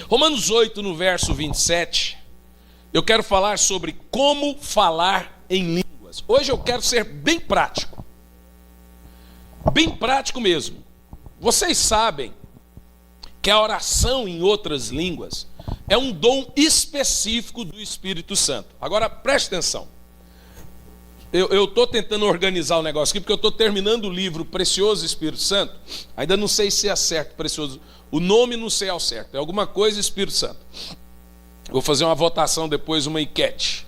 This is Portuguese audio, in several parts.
Romanos 8, no verso 27, eu quero falar sobre como falar em línguas. Hoje eu quero ser bem prático mesmo. Vocês sabem que a oração em outras línguas é um dom específico do Espírito Santo. Agora preste atenção. Eu estou tentando organizar o negócio aqui, porque eu estou terminando o livro Precioso Espírito Santo. Ainda não sei se é certo, Precioso. O nome não sei ao certo. É alguma coisa Espírito Santo. Vou fazer uma votação depois, uma enquete.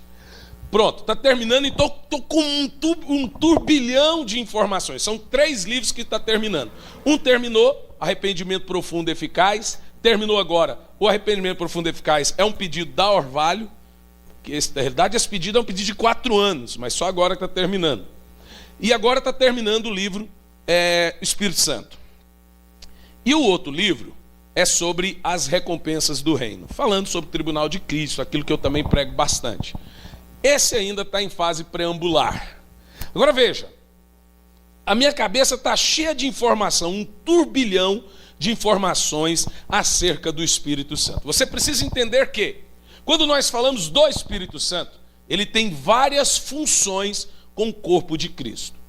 Pronto, está terminando e estou com um turbilhão de informações. São 3 livros que está terminando. Um terminou, Arrependimento Profundo e Eficaz. Terminou agora, o Arrependimento Profundo e Eficaz é um pedido da Orvalho. Que na realidade esse pedido é um pedido de 4 anos, mas só agora que está terminando. E agora está terminando o livro Espírito Santo. E o outro livro é sobre as recompensas do reino, falando sobre o tribunal de Cristo, aquilo que eu também prego bastante. Esse ainda está em fase preambular. Agora veja, a minha cabeça está cheia de informação, um turbilhão de informações acerca do Espírito Santo. Você precisa entender que, quando nós falamos do Espírito Santo, ele tem várias funções com o corpo de Cristo.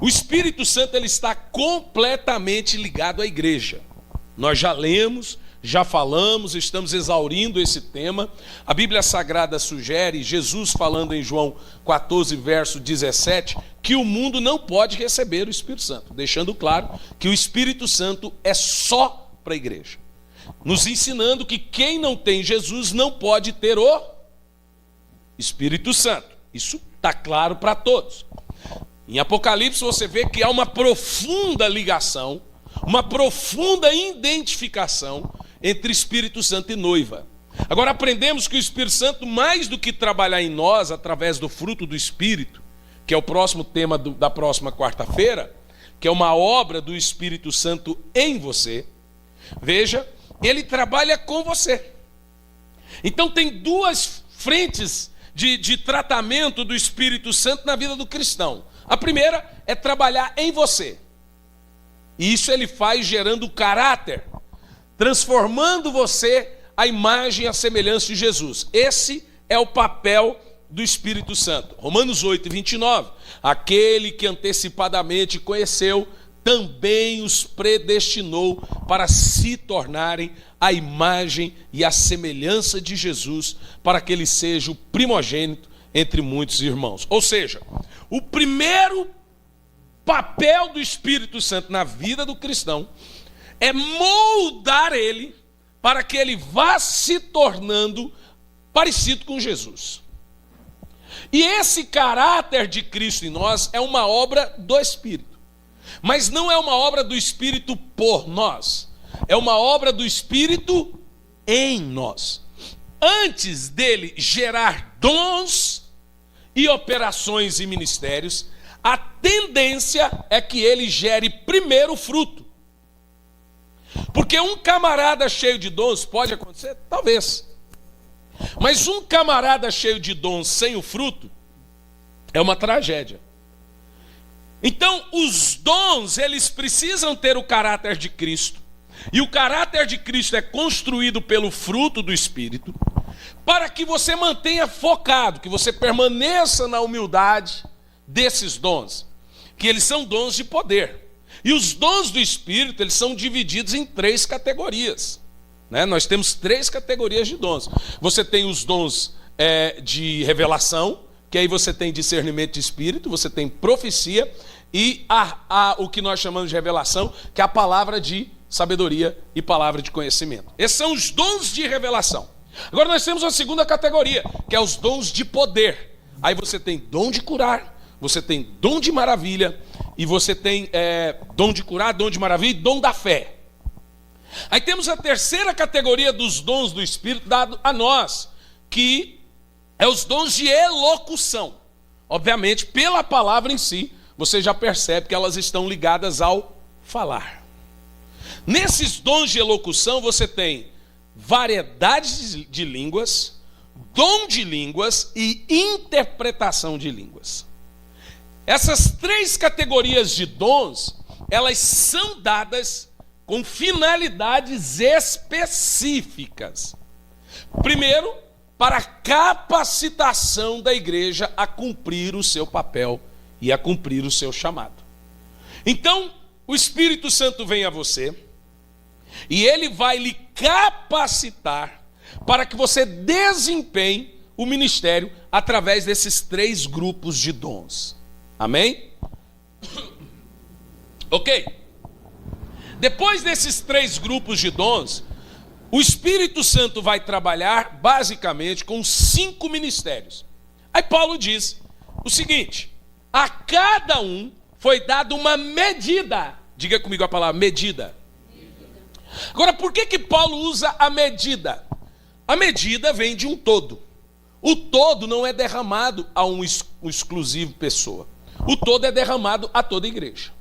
O Espírito Santo ele está completamente ligado à igreja. Nós já lemos, já falamos, estamos exaurindo esse tema. A Bíblia Sagrada sugere, Jesus falando em João 14, verso 17, que o mundo não pode receber o Espírito Santo, deixando claro que o Espírito Santo é só para a igreja, nos ensinando que quem não tem Jesus não pode ter o Espírito Santo. Isso está claro para todos. Em Apocalipse você vê que há uma profunda ligação, uma profunda identificação entre Espírito Santo e noiva. Agora aprendemos que o Espírito Santo, mais do que trabalhar em nós através do fruto do Espírito, que é o próximo tema da próxima quarta-feira, que é uma obra do Espírito Santo em você, veja, ele trabalha com você. Então tem 2 frentes de tratamento do Espírito Santo na vida do cristão. A primeira é trabalhar em você. E isso ele faz gerando caráter, transformando você à imagem e à semelhança de Jesus. Esse é o papel do Espírito Santo. Romanos 8, 29. Aquele que antecipadamente conheceu, também os predestinou para se tornarem a imagem e a semelhança de Jesus, para que ele seja o primogênito entre muitos irmãos. Ou seja, o primeiro papel do Espírito Santo na vida do cristão é moldar ele para que ele vá se tornando parecido com Jesus. E esse caráter de Cristo em nós é uma obra do Espírito. Mas não é uma obra do Espírito por nós. É uma obra do Espírito em nós. Antes dele gerar dons e operações e ministérios, a tendência é que ele gere primeiro fruto. Porque um camarada cheio de dons, pode acontecer? Talvez. Mas um camarada cheio de dons sem o fruto é uma tragédia. Então, os dons, eles precisam ter o caráter de Cristo. E o caráter de Cristo é construído pelo fruto do Espírito, para que você mantenha focado, que você permaneça na humildade desses dons, que eles são dons de poder. E os dons do Espírito, eles são divididos em 3 categorias. Nós temos 3 categorias de dons. Você tem os dons de revelação, que aí você tem discernimento de espírito, você tem profecia, e o que nós chamamos de revelação, que é a palavra de sabedoria e palavra de conhecimento. Esses são os dons de revelação. Agora nós temos uma segunda categoria, que é os dons de poder. Aí você tem dom de curar, você tem dom de maravilha, e você tem dom de curar, dom de maravilha e dom da fé. Aí temos a terceira categoria dos dons do Espírito dado a nós, que é os dons de elocução. Obviamente, pela palavra em si, você já percebe que elas estão ligadas ao falar. Nesses dons de elocução, você tem variedade de línguas, dom de línguas e interpretação de línguas. Essas 3 categorias de dons, elas são dadas com finalidades específicas. Primeiro, para a capacitação da igreja a cumprir o seu papel e a cumprir o seu chamado. Então, o Espírito Santo vem a você e ele vai lhe capacitar para que você desempenhe o ministério através desses 3 grupos de dons. Amém? Ok. Depois desses 3 grupos de dons, o Espírito Santo vai trabalhar basicamente com 5 ministérios. Aí Paulo diz o seguinte: a cada um foi dada uma medida. Diga comigo a palavra medida. Agora, por que Paulo usa a medida? A medida vem de um todo. O todo não é derramado a um exclusivo pessoa. O todo é derramado a toda a igreja.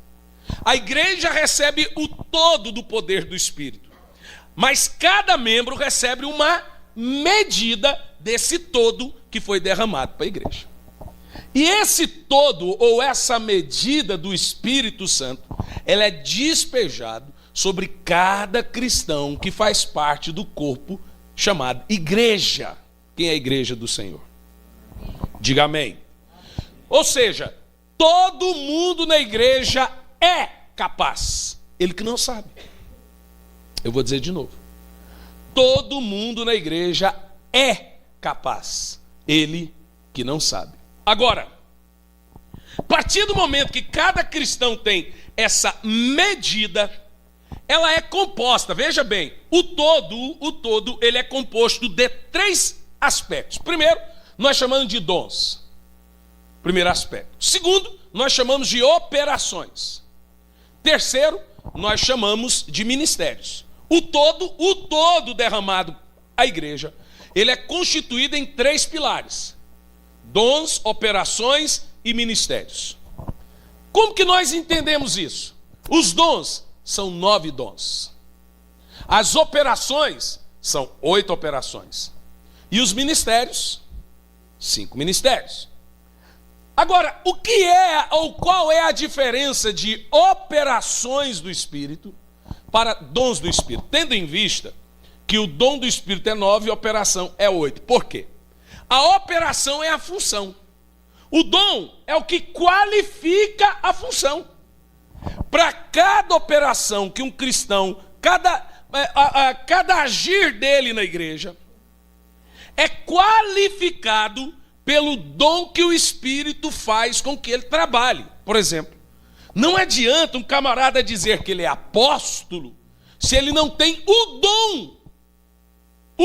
A igreja recebe o todo do poder do Espírito. Mas cada membro recebe uma medida desse todo que foi derramado para a igreja. E esse todo, ou essa medida do Espírito Santo, ela é despejado sobre cada cristão que faz parte do corpo chamado igreja. Quem é a igreja do Senhor? Diga amém. Ou seja, todo mundo na igreja é capaz. Ele que não sabe. Eu vou dizer de novo. Todo mundo na igreja é capaz. Ele que não sabe. Agora, a partir do momento que cada cristão tem essa medida, ela é composta, veja bem, o todo, ele é composto de 3 aspectos. Primeiro, nós chamamos de dons. Primeiro aspecto. Segundo, nós chamamos de operações. Terceiro, nós chamamos de ministérios. O todo derramado à igreja, ele é constituído em 3 pilares: dons, operações e ministérios. Como que nós entendemos isso? Os dons são 9 dons. As operações são 8 operações. E os ministérios, 5 ministérios. Agora, o que é ou qual é a diferença de operações do Espírito para dons do Espírito? Tendo em vista que o dom do Espírito é 9 e a operação é 8. Por quê? A operação é a função. O dom é o que qualifica a função. Para cada operação que um cristão, cada agir dele na igreja, é qualificado pelo dom que o Espírito faz com que ele trabalhe. Por exemplo, não adianta um camarada dizer que ele é apóstolo se ele não tem o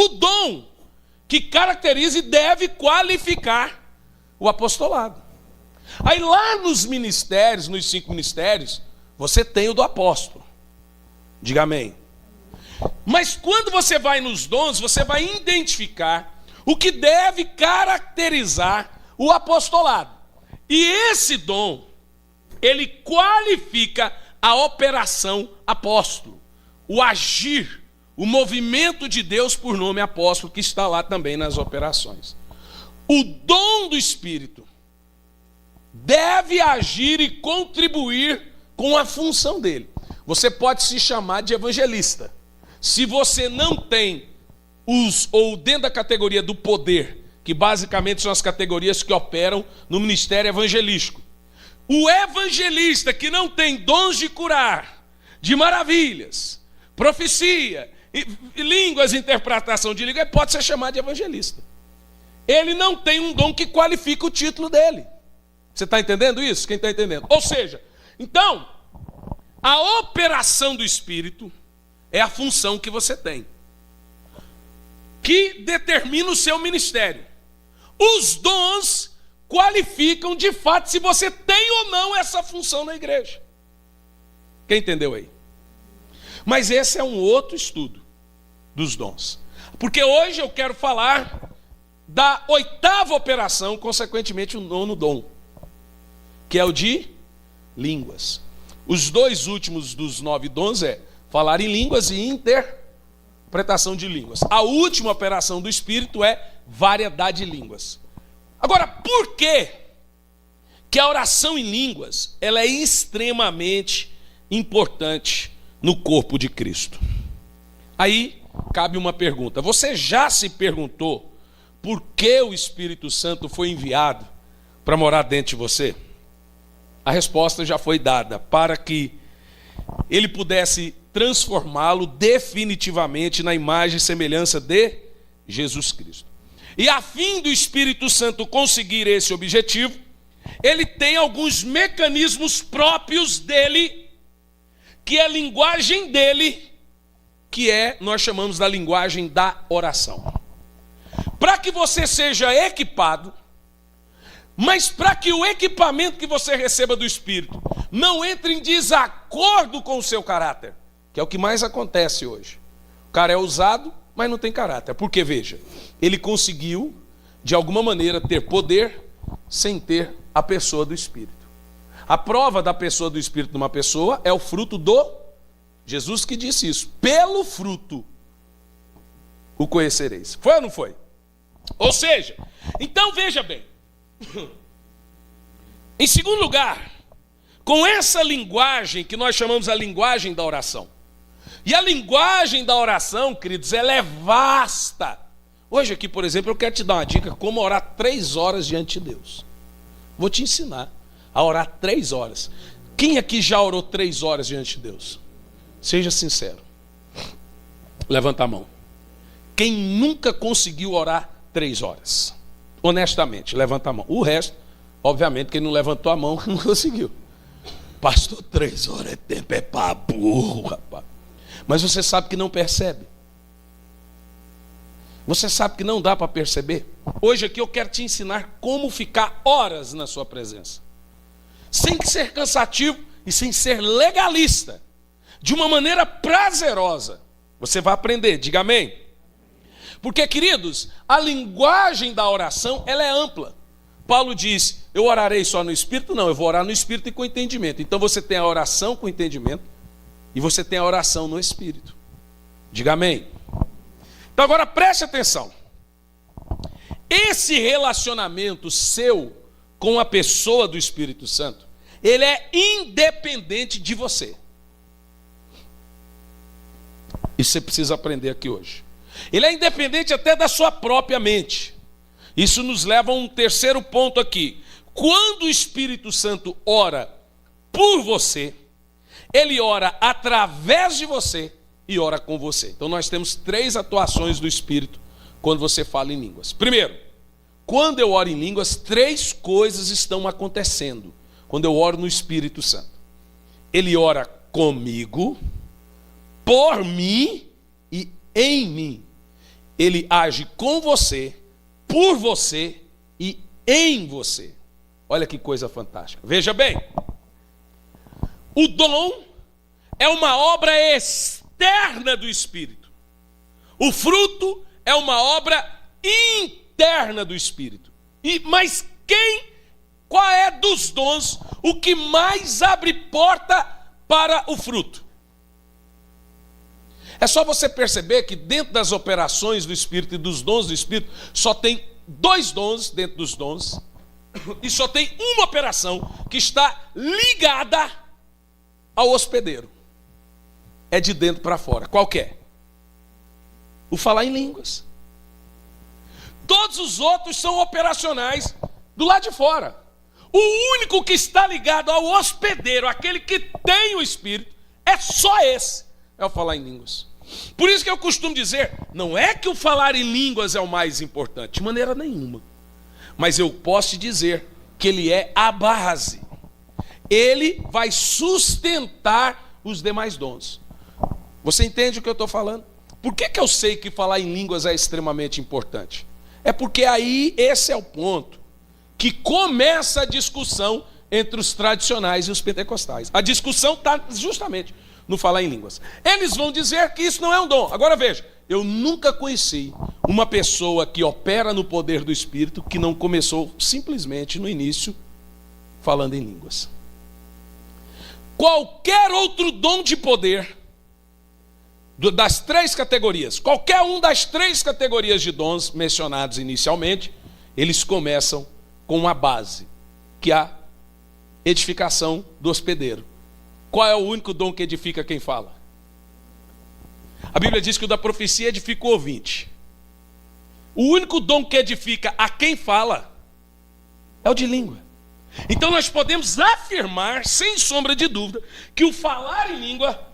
dom que caracteriza e deve qualificar o apostolado. Aí lá nos ministérios, nos 5 ministérios, você tem o do apóstolo. Diga amém. Mas quando você vai nos dons, você vai identificar o que deve caracterizar o apostolado. E esse dom, ele qualifica a operação apóstolo, o agir, o movimento de Deus por nome apóstolo, que está lá também nas operações. O dom do Espírito deve agir e contribuir com a função dele. Você pode se chamar de evangelista. Se você não tem ou dentro da categoria do poder, que basicamente são as categorias que operam no ministério evangelístico. O evangelista que não tem dons de curar, de maravilhas, profecia, línguas, interpretação de língua, pode ser chamado de evangelista. Ele não tem um dom que qualifica o título dele. Você está entendendo isso? Quem está entendendo? Ou seja, então, a operação do Espírito é a função que você tem, que determina o seu ministério. Os dons qualificam de fato se você tem ou não essa função na igreja. Quem entendeu aí? Mas esse é um outro estudo dos dons. Porque hoje eu quero falar da 8ª operação, consequentemente o 9º dom, que é o de línguas. Os 2 últimos dos 9 dons é falar em línguas e interpretação de línguas. A última operação do Espírito é variedade de línguas. Agora, por que a oração em línguas ela é extremamente importante no corpo de Cristo. Aí cabe uma pergunta. Você já se perguntou por que o Espírito Santo foi enviado para morar dentro de você? A resposta já foi dada, para que ele pudesse transformá-lo definitivamente na imagem e semelhança de Jesus Cristo. E a fim do Espírito Santo conseguir esse objetivo, ele tem alguns mecanismos próprios dele, que é a linguagem dele, que nós chamamos da linguagem da oração. Para que você seja equipado, mas para que o equipamento que você receba do Espírito não entre em desacordo com o seu caráter, que é o que mais acontece hoje. O cara é usado, mas não tem caráter. Porque, veja, ele conseguiu, de alguma maneira, ter poder sem ter a pessoa do Espírito. A prova da pessoa do Espírito numa pessoa é o fruto do... Jesus que disse isso. Pelo fruto o conhecereis. Foi ou não foi? Ou seja, então veja bem. Em segundo lugar, com essa linguagem que nós chamamos a linguagem da oração. E a linguagem da oração, queridos, ela é vasta. Hoje aqui, por exemplo, eu quero te dar uma dica como orar 3 horas diante de Deus. Vou te ensinar a orar 3 horas. Quem aqui já orou 3 horas diante de Deus? Seja sincero. Levanta a mão. Quem nunca conseguiu orar 3 horas? Honestamente, levanta a mão. O resto, obviamente, quem não levantou a mão não conseguiu. Pastor, 3 horas é tempo, é pra burro, rapaz. Mas você sabe que não percebe. Você sabe que não dá para perceber. Hoje aqui eu quero te ensinar como ficar horas na sua presença. Sem ser cansativo e sem ser legalista. De uma maneira prazerosa. Você vai aprender, diga amém. Porque, queridos, a linguagem da oração, ela é ampla. Paulo diz, eu orarei só no Espírito? Não, eu vou orar no Espírito e com entendimento. Então você tem a oração com entendimento e você tem a oração no Espírito. Diga amém. Então agora preste atenção. Esse relacionamento seu com a pessoa do Espírito Santo, ele é independente de você. Isso você precisa aprender aqui hoje. Ele é independente até da sua própria mente. Isso nos leva a um terceiro ponto aqui. Quando o Espírito Santo ora por você, ele ora através de você e ora com você. Então nós temos 3 atuações do Espírito quando você fala em línguas. Primeiro, quando eu oro em línguas, 3 coisas estão acontecendo quando eu oro no Espírito Santo. Ele ora comigo, por mim e em mim. Ele age com você, por você e em você. Olha que coisa fantástica. Veja bem, o dom é uma obra externa do Espírito. O fruto é uma obra interna do Espírito. Mas qual é dos dons o que mais abre porta para o fruto? É só você perceber que dentro das operações do Espírito e dos dons do Espírito, só tem 2 dons dentro dos dons, e só tem uma operação que está ligada ao hospedeiro. É de dentro para fora. Qual que é? O falar em línguas. Todos os outros são operacionais do lado de fora. O único que está ligado ao hospedeiro, aquele que tem o Espírito, é só esse. É o falar em línguas. Por isso que eu costumo dizer, não é que o falar em línguas é o mais importante, de maneira nenhuma. Mas eu posso te dizer que ele é a base. Ele vai sustentar os demais dons. Você entende o que eu estou falando? Por que eu sei que falar em línguas é extremamente importante? É porque aí esse é o ponto que começa a discussão entre os tradicionais e os pentecostais. A discussão está justamente no falar em línguas. Eles vão dizer que isso não é um dom. Agora veja, eu nunca conheci uma pessoa que opera no poder do Espírito que não começou simplesmente no início falando em línguas. Qualquer outro dom de poder das 3 categorias, qualquer um das 3 categorias de dons mencionados inicialmente, eles começam com uma base, que é a edificação do hospedeiro. Qual é o único dom que edifica quem fala? A Bíblia diz que o da profecia edifica o ouvinte. O único dom que edifica a quem fala é o de língua. Então nós podemos afirmar, sem sombra de dúvida, que o falar em língua,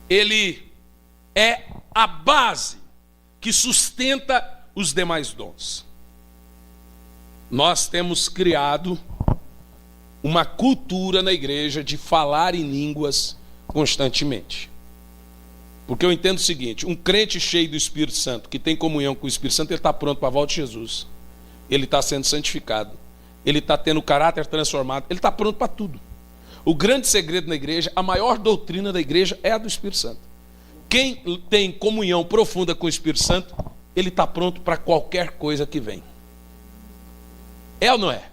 ele é a base que sustenta os demais dons. Nós temos criado uma cultura na igreja de falar em línguas constantemente. Porque eu entendo o seguinte: um crente cheio do Espírito Santo, que tem comunhão com o Espírito Santo, ele está pronto para a volta de Jesus. Ele está sendo santificado. Ele está tendo o caráter transformado. Ele está pronto para tudo. O grande segredo na igreja, a maior doutrina da igreja é a do Espírito Santo. Quem tem comunhão profunda com o Espírito Santo, ele está pronto para qualquer coisa que vem. É ou não é?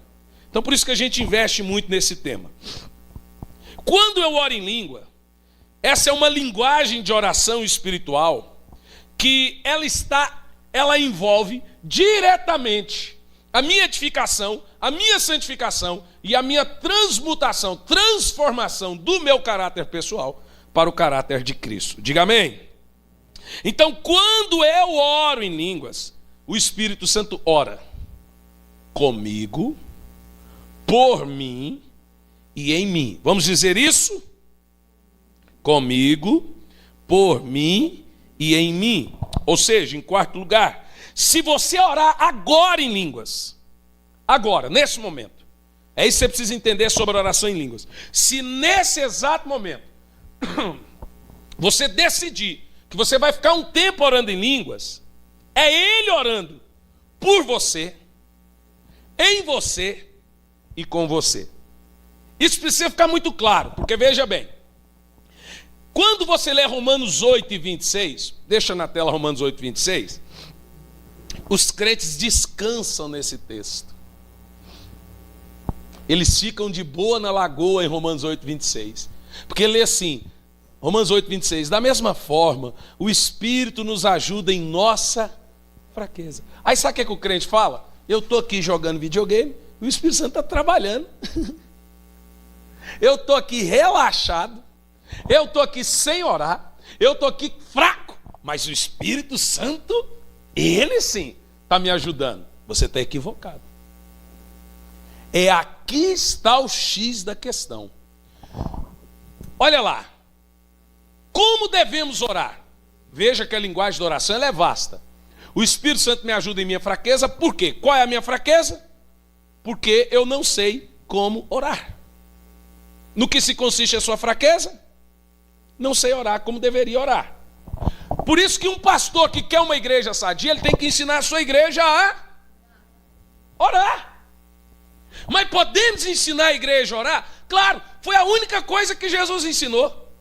Então por isso que a gente investe muito nesse tema. Quando eu oro em língua, essa é uma linguagem de oração espiritual que ela envolve diretamente a minha edificação, a minha santificação e a minha transmutação, transformação do meu caráter pessoal para o caráter de Cristo. Diga amém. Então, quando eu oro em línguas, o Espírito Santo ora comigo, por mim e em mim. Vamos dizer isso? Comigo, por mim e em mim. Ou seja, em quarto lugar, se você orar agora em línguas, agora, nesse momento, é isso que você precisa entender sobre a oração em línguas. Se nesse exato momento você decidir que você vai ficar um tempo orando em línguas, é Ele orando por você, em você e com você. Isso precisa ficar muito claro, porque veja bem, quando você lê Romanos 8 e 26, deixa na tela Romanos 8 e 26, os crentes descansam nesse texto. Eles ficam de boa na lagoa em Romanos 8 e 26. Porque lê assim, Romanos 8 e 26, da mesma forma, o Espírito nos ajuda em nossa fraqueza. Aí sabe o que o crente fala? Eu estou aqui jogando videogame, o Espírito Santo está trabalhando. Eu estou aqui relaxado, eu estou aqui sem orar, eu estou aqui fraco, mas o Espírito Santo, ele sim, está me ajudando. Você está equivocado. É aqui está o X da questão. Olha lá, como devemos orar? Veja que a linguagem da oração ela é vasta. O Espírito Santo me ajuda em minha fraqueza, por quê? Qual é a minha fraqueza? Porque eu não sei como orar. No que se consiste a sua fraqueza? Não sei orar como deveria orar. Por isso que um pastor que quer uma igreja sadia, ele tem que ensinar a sua igreja a orar. Mas podemos ensinar a igreja a orar? Claro, foi a única coisa que Jesus ensinou.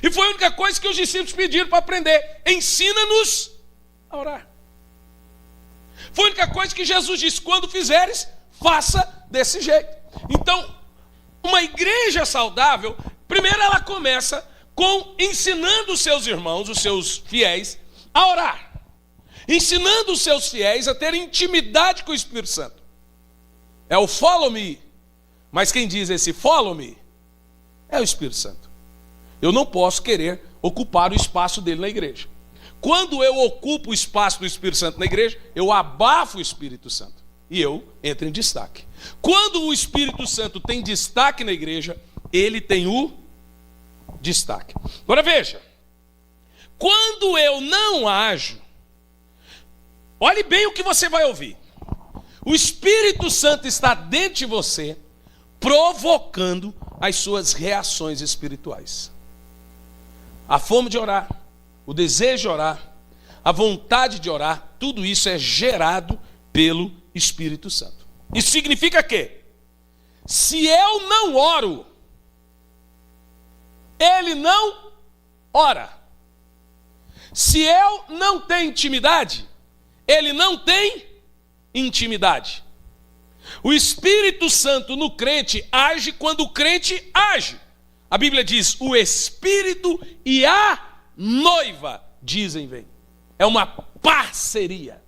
E foi a única coisa que os discípulos pediram para aprender. Ensina-nos a orar. Foi a única coisa que Jesus disse, quando fizeres, faça desse jeito. Então, uma igreja saudável, primeiro ela começa com ensinando os seus irmãos, os seus fiéis, a orar. Ensinando os seus fiéis a ter intimidade com o Espírito Santo. É o follow me. Mas quem diz esse follow me é o Espírito Santo. Eu não posso querer ocupar o espaço dele na igreja. Quando eu ocupo o espaço do Espírito Santo na igreja, eu abafo o Espírito Santo. E eu entro em destaque. Quando o Espírito Santo tem destaque na igreja, ele tem o destaque. Agora veja, quando eu não ajo, olhe bem o que você vai ouvir. O Espírito Santo está dentro de você, provocando as suas reações espirituais. A fome de orar, o desejo de orar, a vontade de orar, tudo isso é gerado pelo Espírito Santo. Isso significa que, se eu não oro, ele não ora. Se eu não tenho intimidade, ele não tem intimidade. O Espírito Santo no crente age quando o crente age. A Bíblia diz, o Espírito e a noiva dizem vem. É uma parceria.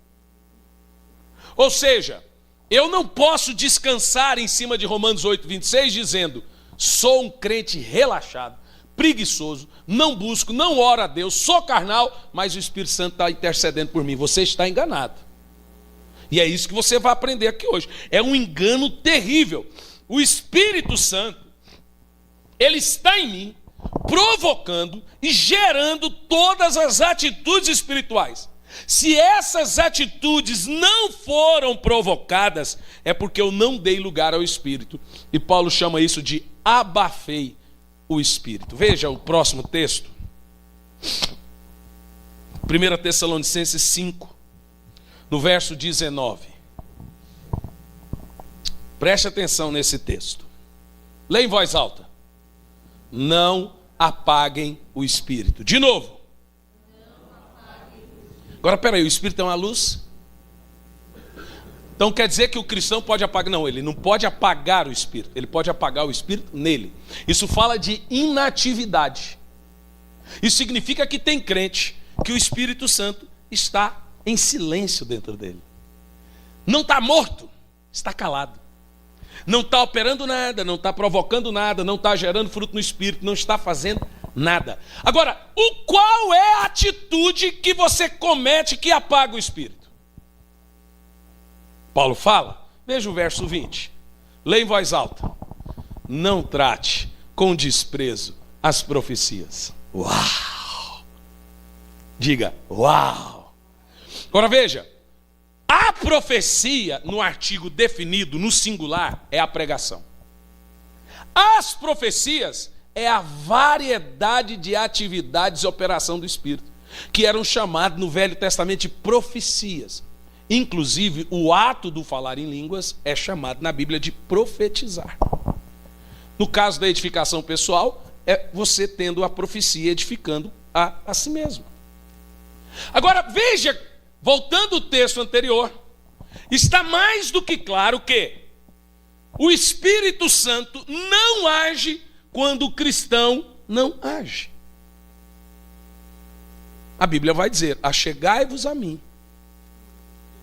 Ou seja, eu não posso descansar em cima de Romanos 8, 26, dizendo, sou um crente relaxado, preguiçoso, não busco, não oro a Deus, sou carnal, mas o Espírito Santo está intercedendo por mim. Você está enganado. E é isso que você vai aprender aqui hoje. É um engano terrível. O Espírito Santo, ele está em mim, provocando e gerando todas as atitudes espirituais. Se essas atitudes não foram provocadas, é porque eu não dei lugar ao Espírito. E Paulo chama isso de abafei o Espírito. Veja o próximo texto. 1 Tessalonicenses 5, no verso 19. Preste atenção nesse texto. Leia em voz alta. Não apaguem o Espírito. De novo. Agora, peraí, o Espírito é uma luz? Então quer dizer que o cristão pode apagar? Não, ele não pode apagar o Espírito. Ele pode apagar o Espírito nele. Isso fala de inatividade. Isso significa que tem crente que o Espírito Santo está em silêncio dentro dele. Não está morto, está calado. Não está operando nada, não está provocando nada, não está gerando fruto no Espírito, não está fazendo nada. Agora, qual é a atitude que você comete que apaga o Espírito? Paulo fala, veja o verso 20. Leia em voz alta. Não trate com desprezo as profecias. Uau! Diga, uau! Agora veja, a profecia no artigo definido, no singular, é a pregação. As profecias é a variedade de atividades e operação do Espírito, que eram chamadas no Velho Testamento de profecias. Inclusive, o ato do falar em línguas é chamado na Bíblia de profetizar. No caso da edificação pessoal, é você tendo a profecia edificando a si mesmo. Agora, veja, voltando ao texto anterior, está mais do que claro que o Espírito Santo não age quando o cristão não age. A Bíblia vai dizer, achegai-vos a mim,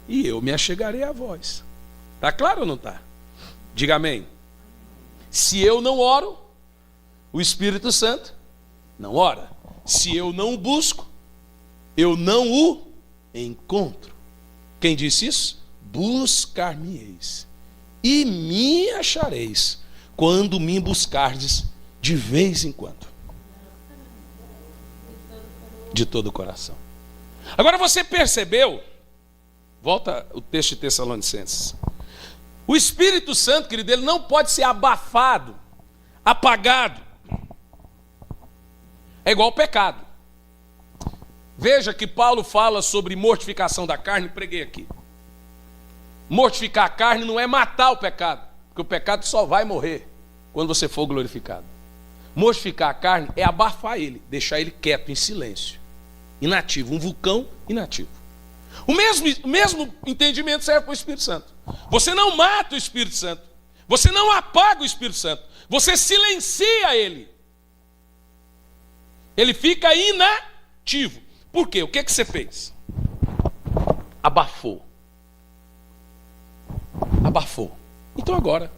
e eu me achegarei a vós. Está claro ou não está? Diga amém. Se eu não oro, o Espírito Santo não ora. Se eu não o busco, eu não o encontro. Quem disse isso? Buscar-me-eis e me achareis quando me buscardes de vez em quando. De todo o coração. Agora você percebeu? Volta o texto de Tessalonicenses. O Espírito Santo, querido, ele não pode ser abafado, apagado. É igual ao pecado. Veja que Paulo fala sobre mortificação da carne, preguei aqui. Mortificar a carne não é matar o pecado, porque o pecado só vai morrer quando você for glorificado. Mortificar a carne é abafar ele, deixar ele quieto, em silêncio, inativo, um vulcão inativo. O mesmo entendimento serve para o Espírito Santo. Você não mata o Espírito Santo, você não apaga o Espírito Santo, você silencia ele. Ele fica inativo. Por quê? O que você fez? Abafou. Abafou. Então agora,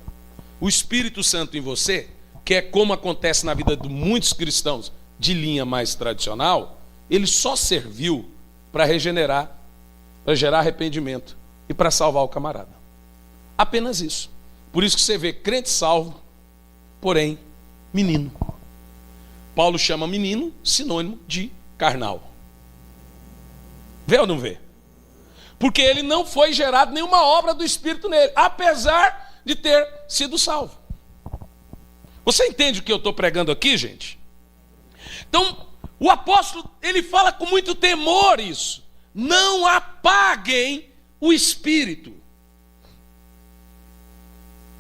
o Espírito Santo em você, que é como acontece na vida de muitos cristãos de linha mais tradicional, ele só serviu para regenerar, para gerar arrependimento e para salvar o camarada. Apenas isso. Por isso que você vê crente salvo, porém menino. Paulo chama menino sinônimo de carnal. Vê ou não vê? Porque ele não foi gerado nenhuma obra do Espírito nele, apesar de ter sido salvo. Você entende o que eu estou pregando aqui, gente? Então, o apóstolo, ele fala com muito temor isso. Não apaguem o Espírito.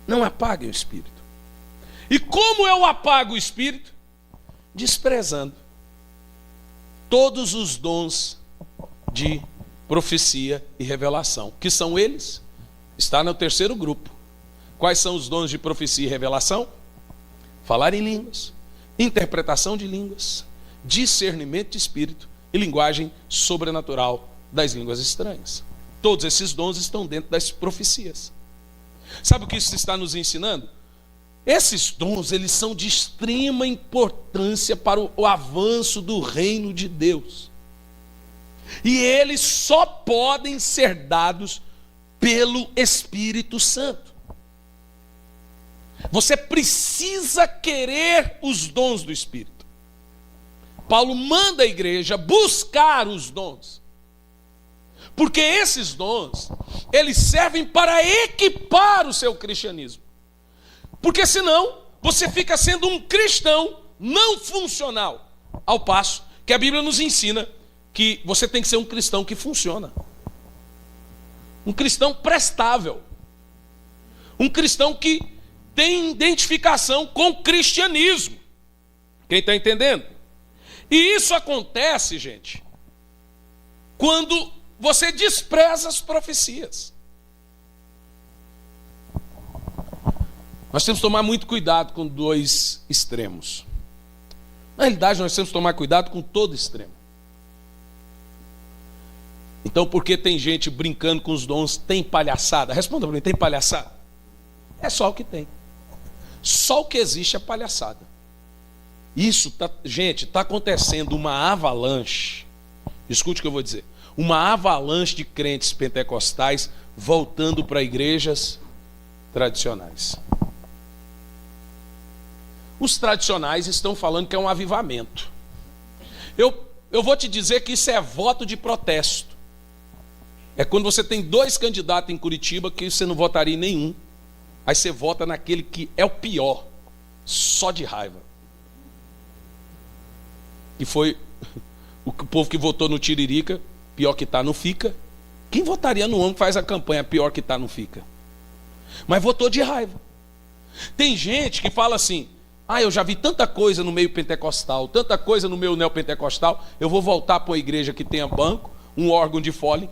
Não apaguem o Espírito. E como eu apago o Espírito? Desprezando todos os dons de profecia e revelação. Que são eles? Está no terceiro grupo. Quais são os dons de profecia e revelação? Falar em línguas, interpretação de línguas, discernimento de espírito e linguagem sobrenatural das línguas estranhas. Todos esses dons estão dentro das profecias. Sabe o que isso está nos ensinando? Esses dons, eles são de extrema importância para o avanço do reino de Deus. E eles só podem ser dados pelo Espírito Santo. Você precisa querer os dons do Espírito. Paulo manda a igreja buscar os dons. Porque esses dons, eles servem para equipar o seu cristianismo. Porque senão, você fica sendo um cristão não funcional. Ao passo que a Bíblia nos ensina que você tem que ser um cristão que funciona. Um cristão prestável. Um cristão que tem identificação com o cristianismo. Quem está entendendo? E isso acontece, gente, quando você despreza as profecias. Nós temos que tomar muito cuidado com dois extremos. Na realidade, nós temos que tomar cuidado com todo extremo. Então, por que tem gente brincando com os dons? Tem palhaçada? Responda para mim, tem palhaçada? É só o que tem. Só o que existe é palhaçada. Isso, gente, está acontecendo uma avalanche. Escute o que eu vou dizer. Uma avalanche de crentes pentecostais voltando para igrejas tradicionais. Os tradicionais estão falando que é um avivamento. Eu vou te dizer que isso é voto de protesto. É quando você tem 2 candidatos em Curitiba que você não votaria em nenhum. Aí você vota naquele que é o pior, só de raiva. E foi o povo que votou no Tiririca, pior que está, não fica. Quem votaria no homem que faz a campanha, pior que está, não fica? Mas votou de raiva. Tem gente que fala assim, eu já vi tanta coisa no meio pentecostal, tanta coisa no meio neopentecostal, eu vou voltar para uma igreja que tenha banco, um órgão de fole,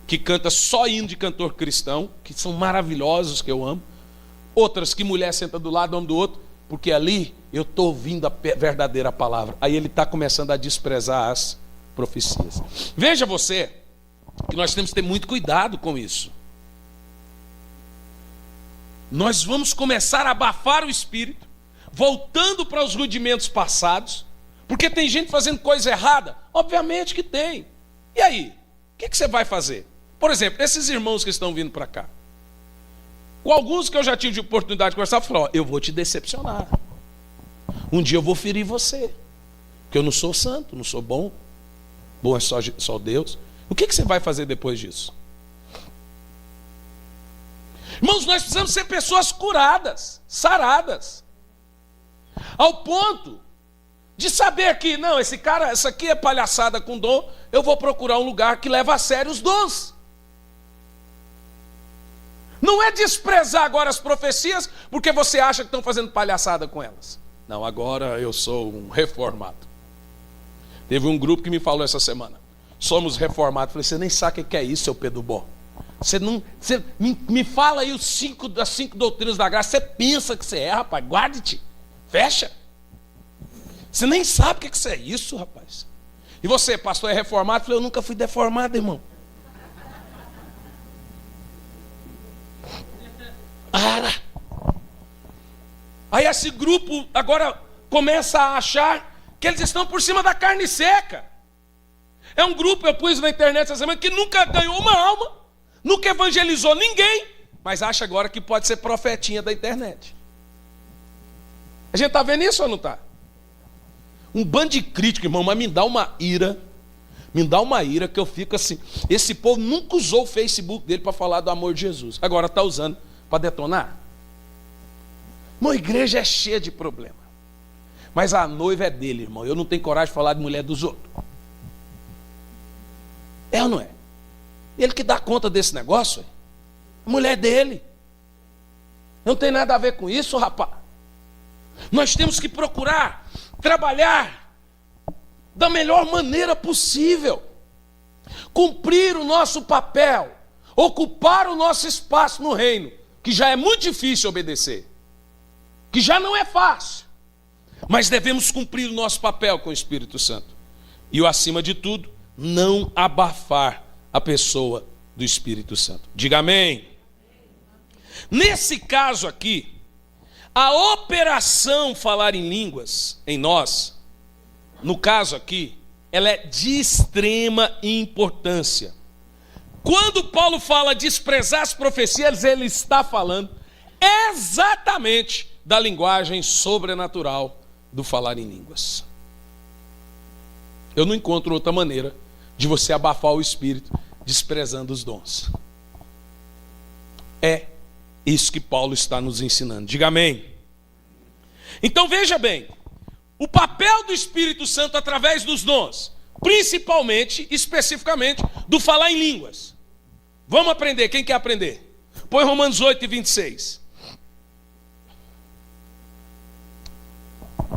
que canta só hino de cantor cristão, que são maravilhosos, que eu amo. Outras que mulher senta do lado, um do outro, porque ali eu estou ouvindo a verdadeira palavra. Aí ele está começando a desprezar as profecias. Veja você, que nós temos que ter muito cuidado com isso. Nós vamos começar a abafar o espírito, voltando para os rudimentos passados, porque tem gente fazendo coisa errada? Obviamente que tem. E aí? O que você vai fazer? Por exemplo, esses irmãos que estão vindo para cá. Com alguns que eu já tive de oportunidade de conversar, falaram, eu vou te decepcionar. Um dia eu vou ferir você. Porque eu não sou santo, não sou bom. Bom é só Deus. O que você vai fazer depois disso? Irmãos, nós precisamos ser pessoas curadas, saradas. Ao ponto de saber que, não, essa aqui é palhaçada com dom, eu vou procurar um lugar que leva a sério os dons. Não é desprezar agora as profecias, porque você acha que estão fazendo palhaçada com elas. Não, agora eu sou um reformado. Teve um grupo que me falou essa semana, somos reformados. Eu falei, você nem sabe o que é isso, seu Pedro Bó. Você me fala aí as 5 doutrinas da graça, você pensa que você é, rapaz, guarde-te, fecha. Você nem sabe o que é isso, rapaz. E você, pastor, é reformado? Eu falei, eu nunca fui deformado, irmão. Aí esse grupo agora começa a achar que eles estão por cima da carne seca. É um grupo, eu pus na internet essa semana, que nunca ganhou uma alma, nunca evangelizou ninguém, mas acha agora que pode ser profetinha da internet. A gente está vendo isso ou não está? Um bando de crítico, irmão, mas me dá uma ira que eu fico assim. Esse povo nunca usou o Facebook dele para falar do amor de Jesus. Agora está usando para detonar. Uma igreja é cheia de problema. Mas a noiva é dele, irmão. Eu não tenho coragem de falar de mulher dos outros. É ou não é? Ele que dá conta desse negócio. A mulher dele. Não tem nada a ver com isso, rapaz. Nós temos que procurar trabalhar da melhor maneira possível, cumprir o nosso papel, ocupar o nosso espaço no reino, que já é muito difícil obedecer, que já não é fácil, mas devemos cumprir o nosso papel com o Espírito Santo. E o acima de tudo, não abafar a pessoa do Espírito Santo. Diga amém. Nesse caso aqui, A operação falar em línguas, em nós, no caso aqui, ela é de extrema importância. Quando Paulo fala desprezar as profecias, ele está falando exatamente da linguagem sobrenatural do falar em línguas. Eu não encontro outra maneira de você abafar o Espírito desprezando os dons. É isso que Paulo está nos ensinando. Diga amém. Então veja bem, o papel do Espírito Santo através dos dons, principalmente, especificamente, do falar em línguas. Vamos aprender, quem quer aprender? Põe Romanos 8 e 26.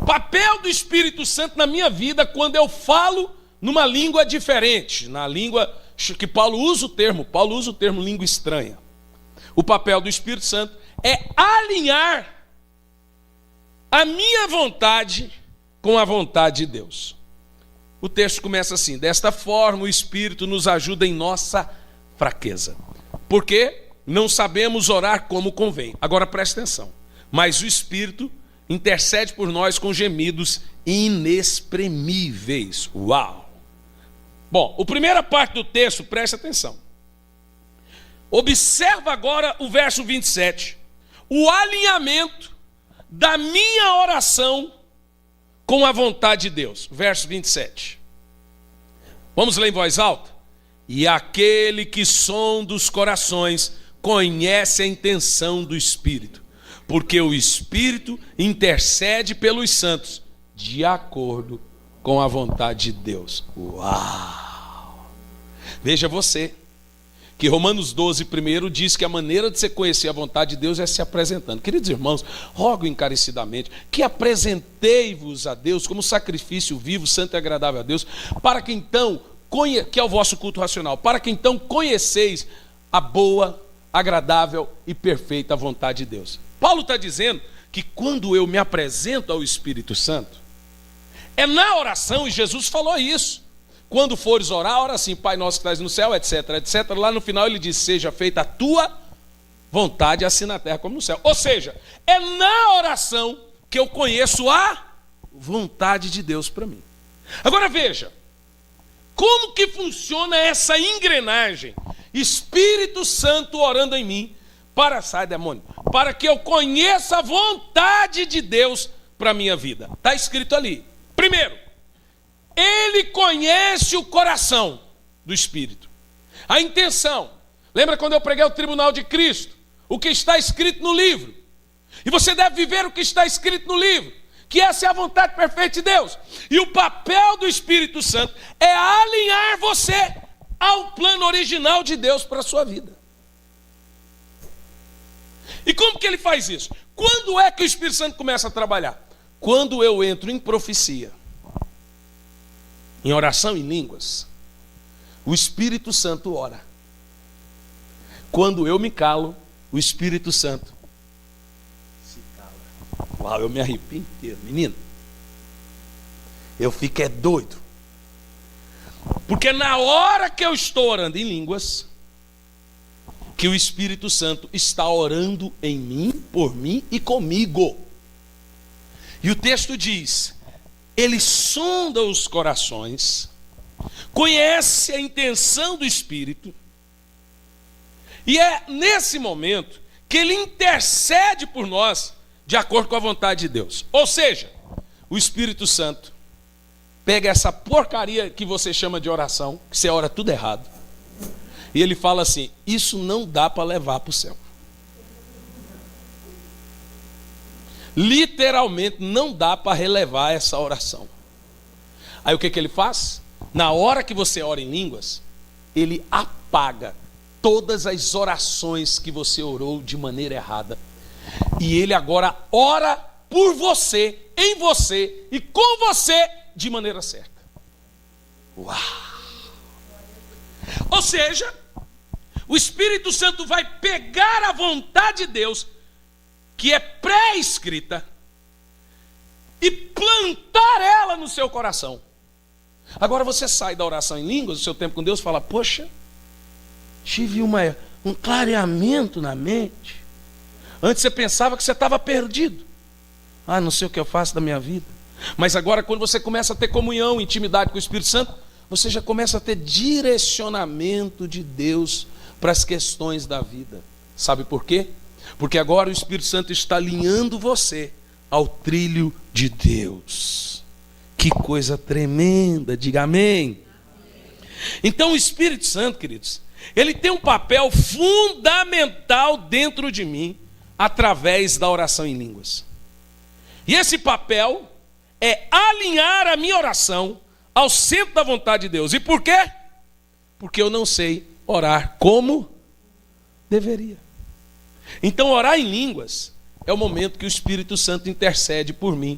Papel do Espírito Santo na minha vida quando eu falo numa língua diferente, na língua que Paulo usa o termo língua estranha. O papel do Espírito Santo é alinhar a minha vontade com a vontade de Deus. O texto começa assim: desta forma o Espírito nos ajuda em nossa fraqueza, porque não sabemos orar como convém. Agora presta atenção. Mas o Espírito intercede por nós com gemidos inexprimíveis. Uau! Bom, a primeira parte do texto, presta atenção. Observa agora o verso 27. O alinhamento da minha oração com a vontade de Deus. Verso 27. Vamos ler em voz alta? E aquele que sonda os corações conhece a intenção do Espírito, porque o Espírito intercede pelos santos de acordo com a vontade de Deus. Uau! Veja você, que Romanos 12 primeiro diz que a maneira de você conhecer a vontade de Deus é se apresentando. Queridos irmãos, rogo encarecidamente que apresentei-vos a Deus como sacrifício vivo, santo e agradável a Deus, para que então, que é o vosso culto racional, para que então conheceis a boa, agradável e perfeita vontade de Deus. Paulo está dizendo que quando eu me apresento ao Espírito Santo, é na oração, e Jesus falou isso. Quando fores orar, ora assim: Pai nosso que estás no céu, etc, etc. Lá no final ele diz: seja feita a tua vontade, assim na terra como no céu. Ou seja, é na oração que eu conheço a vontade de Deus para mim. Agora veja, como que funciona essa engrenagem? Espírito Santo orando em mim, sai demônio, para que eu conheça a vontade de Deus para a minha vida. Está escrito ali. Primeiro, ele conhece o coração do Espírito, a intenção. Lembra quando eu preguei o tribunal de Cristo? O que está escrito no livro. E você deve viver o que está escrito no livro, que essa é a vontade perfeita de Deus. E o papel do Espírito Santo é alinhar você ao plano original de Deus para a sua vida. E como que ele faz isso? Quando é que o Espírito Santo começa a trabalhar? Quando eu entro em profecia, em oração em línguas, o Espírito Santo ora. Quando eu me calo, o Espírito Santo se cala. Uau, eu me arrepio inteiro, menino. Eu fico doido. Porque na hora que eu estou orando em línguas, que o Espírito Santo está orando em mim, por mim e comigo. E o texto diz: ele sonda os corações, conhece a intenção do Espírito, e é nesse momento que ele intercede por nós de acordo com a vontade de Deus. Ou seja, o Espírito Santo pega essa porcaria que você chama de oração, que você ora tudo errado, e ele fala assim: isso não dá para levar para o céu. Literalmente não dá para relevar essa oração. Aí o que ele faz? Na hora que você ora em línguas, ele apaga todas as orações que você orou de maneira errada. E ele agora ora por você, em você e com você de maneira certa. Uau! Ou seja, o Espírito Santo vai pegar a vontade de Deus, que é pré-escrita, e plantar ela no seu coração. Agora você sai da oração em línguas, do seu tempo com Deus, e fala: poxa, tive um clareamento na mente. Antes você pensava que você estava perdido. Ah, não sei o que eu faço da minha vida. Mas agora, quando você começa a ter comunhão, intimidade com o Espírito Santo, você já começa a ter direcionamento de Deus para as questões da vida. Sabe por quê? Porque agora o Espírito Santo está alinhando você ao trilho de Deus. Que coisa tremenda, diga amém. Então o Espírito Santo, queridos, ele tem um papel fundamental dentro de mim, através da oração em línguas. E esse papel é alinhar a minha oração ao centro da vontade de Deus. E por quê? Porque eu não sei orar como deveria. Então orar em línguas é o momento que o Espírito Santo intercede por mim,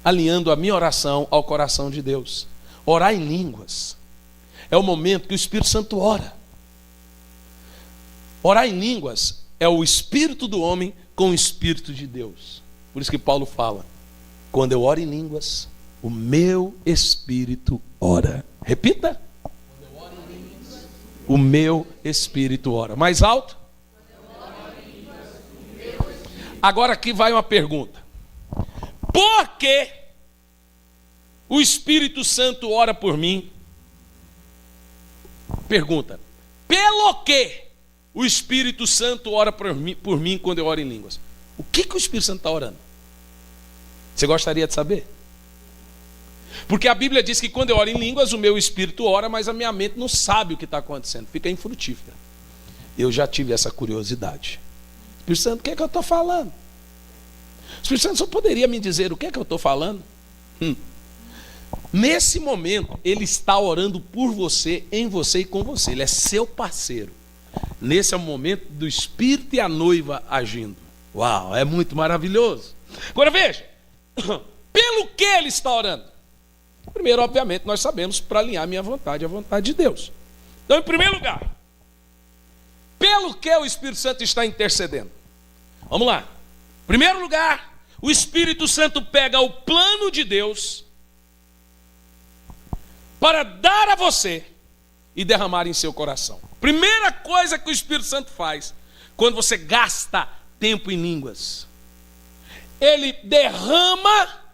alinhando a minha oração ao coração de Deus. Orar em línguas é o momento que o Espírito Santo ora. Orar em línguas é o espírito do homem com o Espírito de Deus. Por isso que Paulo fala: quando eu oro em línguas, o meu espírito ora. Repita. Quando eu oro em línguas, o meu espírito ora. Mais alto. Agora aqui vai uma pergunta. Por que o Espírito Santo ora por mim? Pergunta. Pelo que o Espírito Santo ora por mim quando eu oro em línguas? O que o Espírito Santo está orando? Você gostaria de saber? Porque a Bíblia diz que quando eu oro em línguas, o meu espírito ora, mas a minha mente não sabe o que está acontecendo, fica infrutífera. Eu já tive essa curiosidade. Espírito Santo, o que é que eu estou falando? O Espírito Santo só poderia me dizer o que é que eu estou falando? Nesse momento, ele está orando por você, em você e com você. Ele é seu parceiro. Nesse é o momento do Espírito e a noiva agindo. Uau, é muito maravilhoso. Agora veja, pelo que ele está orando? Primeiro, obviamente, nós sabemos para alinhar a minha vontade à vontade de Deus. Então, em primeiro lugar, pelo que o Espírito Santo está intercedendo? Vamos lá. Em primeiro lugar, o Espírito Santo pega o plano de Deus para dar a você e derramar em seu coração. Primeira coisa que o Espírito Santo faz quando você gasta tempo em línguas, ele derrama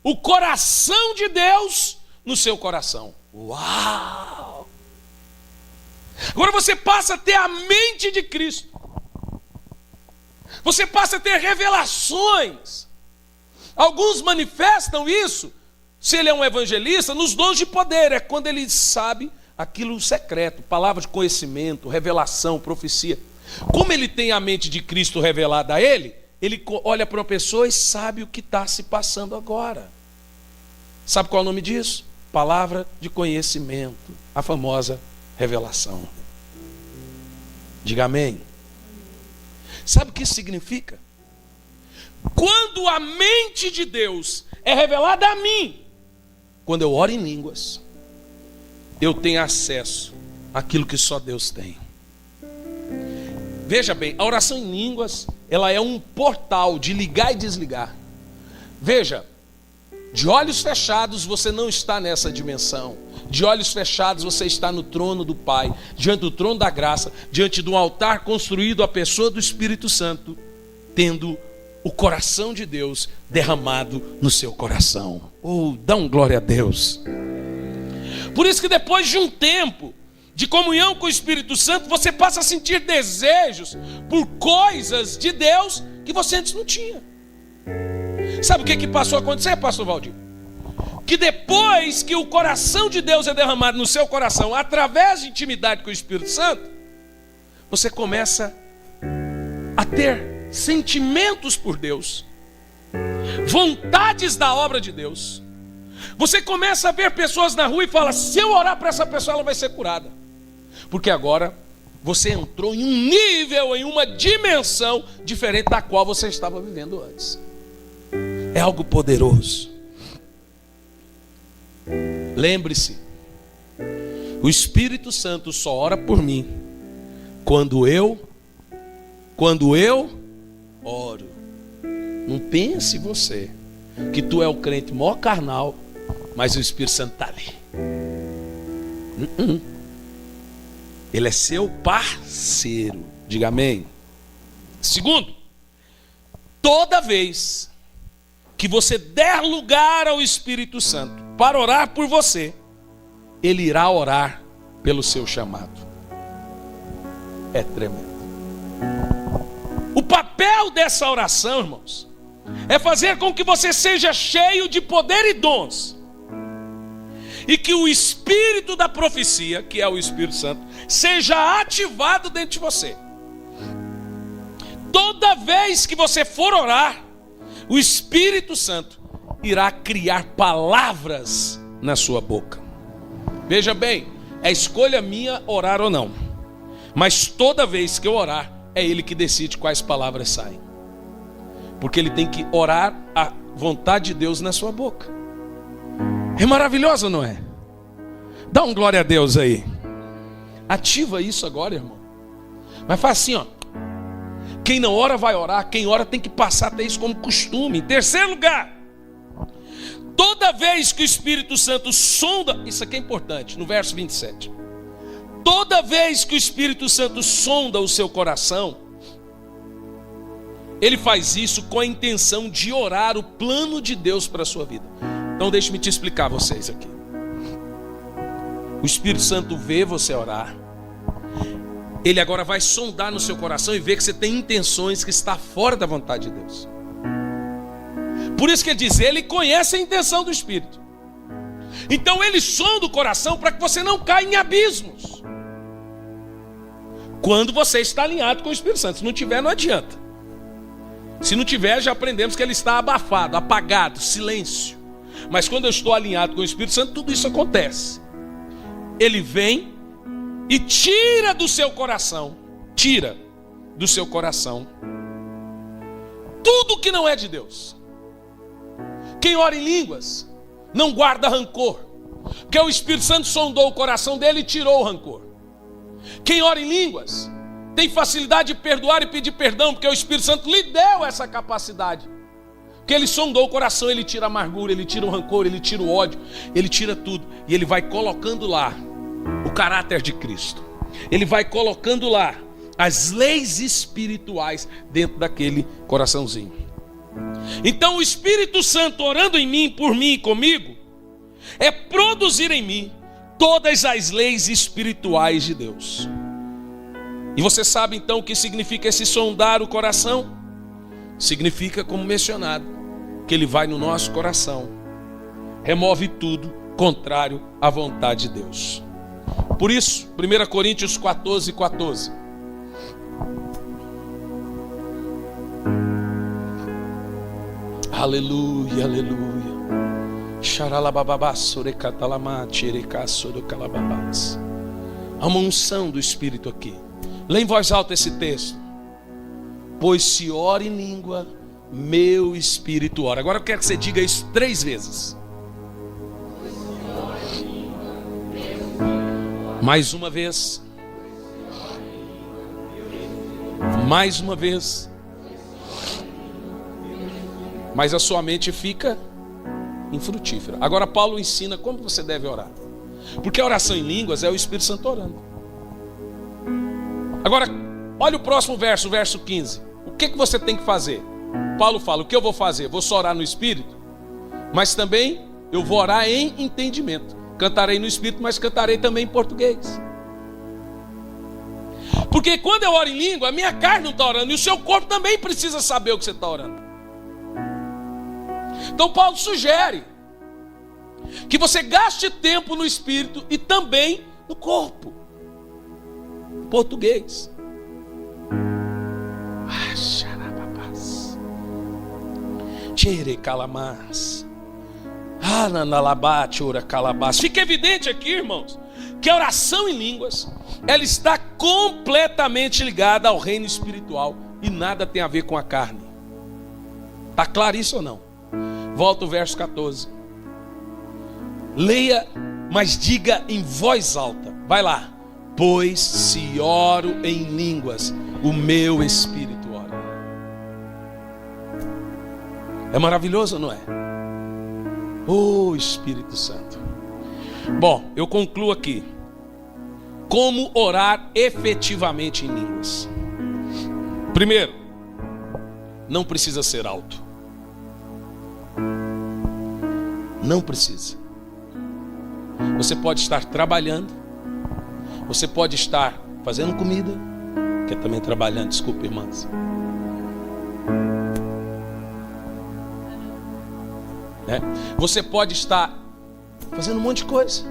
o coração de Deus no seu coração. Uau! Agora você passa a ter a mente de Cristo. Você passa a ter revelações. Alguns manifestam isso, se ele é um evangelista, nos dons de poder. É quando ele sabe aquilo secreto, palavra de conhecimento, revelação, profecia. Como ele tem a mente de Cristo revelada a ele olha para uma pessoa e sabe o que está se passando agora. Sabe qual é o nome disso? Palavra de conhecimento, a famosa revelação. Diga amém. Sabe o que isso significa? Quando a mente de Deus é revelada a mim, quando eu oro em línguas, eu tenho acesso àquilo que só Deus tem. Veja bem, a oração em línguas, ela é um portal de ligar e desligar. Veja, de olhos fechados você não está nessa dimensão. De olhos fechados você está no trono do Pai, diante do trono da graça, diante de um altar construído à pessoa do Espírito Santo, tendo o coração de Deus derramado no seu coração. Dá um glória a Deus. Por isso que depois de um tempo de comunhão com o Espírito Santo, você passa a sentir desejos por coisas de Deus que você antes não tinha. Sabe o que passou a acontecer, pastor Valdir? Que depois que o coração de Deus é derramado no seu coração, através de intimidade com o Espírito Santo, você começa a ter sentimentos por Deus, vontades da obra de Deus. Você começa a ver pessoas na rua e fala: se eu orar para essa pessoa, ela vai ser curada. Porque agora você entrou em um nível, em uma dimensão diferente da qual você estava vivendo antes. É algo poderoso. Lembre-se, o Espírito Santo só ora por mim quando eu oro. Não pense você que tu é o crente maior carnal, mas o Espírito Santo está ali. Ele é seu parceiro. Diga amém. Segundo, toda vez que você der lugar ao Espírito Santo para orar por você, ele irá orar pelo seu chamado. É tremendo. O papel dessa oração, irmãos, é fazer com que você seja cheio de poder e dons, e que o Espírito da profecia, que é o Espírito Santo, seja ativado dentro de você. Toda vez que você for orar, o Espírito Santo irá criar palavras na sua boca. Veja bem, é escolha minha orar ou não, mas toda vez que eu orar, é Ele que decide quais palavras saem, porque Ele tem que orar a vontade de Deus na sua boca. É maravilhoso, não é? Dá um glória a Deus aí. Ativa isso agora, irmão. Mas faz assim, ó. Quem não ora vai orar, quem ora tem que passar até isso como costume. Em terceiro lugar, toda vez que o Espírito Santo sonda, isso aqui é importante, no verso 27. Toda vez que o Espírito Santo sonda o seu coração, ele faz isso com a intenção de orar o plano de Deus para a sua vida. Então deixe-me te explicar vocês aqui. O Espírito Santo vê você orar. Ele agora vai sondar no seu coração e ver que você tem intenções que está fora da vontade de Deus. Por isso que ele diz, ele conhece a intenção do Espírito. Então ele sonda o coração para que você não caia em abismos. Quando você está alinhado com o Espírito Santo. Se não tiver, não adianta. Se não tiver, já aprendemos que ele está abafado, apagado, silêncio. Mas quando eu estou alinhado com o Espírito Santo, tudo isso acontece. Ele vem e tira do seu coração tudo que não é de Deus. Quem ora em línguas não guarda rancor, porque o Espírito Santo sondou o coração dele e tirou o rancor. Quem ora em línguas tem facilidade de perdoar e pedir perdão, porque o Espírito Santo lhe deu essa capacidade. Porque ele sondou o coração, ele tira a amargura, ele tira o rancor, ele tira o ódio, ele tira tudo. E ele vai colocando lá o caráter de Cristo. Ele vai colocando lá as leis espirituais dentro daquele coraçãozinho. Então o Espírito Santo orando em mim, por mim e comigo, é produzir em mim todas as leis espirituais de Deus. E você sabe então o que significa esse sondar o coração? Significa, como mencionado, que ele vai no nosso coração, remove tudo contrário à vontade de Deus. Por isso, 1 Coríntios 14:14. Aleluia, aleluia. Há uma unção do Espírito aqui. Lê em voz alta esse texto. Pois se ora em língua, meu espírito ora. Agora eu quero que você diga isso 3 vezes. Mais uma vez. Mais uma vez. Mas a sua mente fica infrutífera. Agora Paulo ensina como você deve orar. Porque a oração em línguas é o Espírito Santo orando. Agora, olha o próximo verso, o verso 15. O que você tem que fazer? Paulo fala, o que eu vou fazer? Vou só orar no Espírito, mas também eu vou orar em entendimento. Cantarei no Espírito, mas cantarei também em português. Porque quando eu oro em língua, a minha carne não está orando, e o seu corpo também precisa saber o que você está orando. Então Paulo sugere que você gaste tempo no Espírito e também no corpo. Português. Fica evidente aqui, irmãos, que a oração em línguas, ela está completamente ligada ao reino espiritual e nada tem a ver com a carne. Está claro isso ou não? Volta o verso 14. Leia, mas diga em voz alta. Vai lá. Pois se oro em línguas, o meu espírito ora. É maravilhoso, não é? Oh, Espírito Santo. Bom, eu concluo aqui. Como orar efetivamente em línguas? Primeiro, não precisa ser alto. Não precisa. Você pode estar trabalhando, você pode estar fazendo comida, que é também trabalhando, desculpa, irmãs. Você pode estar fazendo um monte de coisa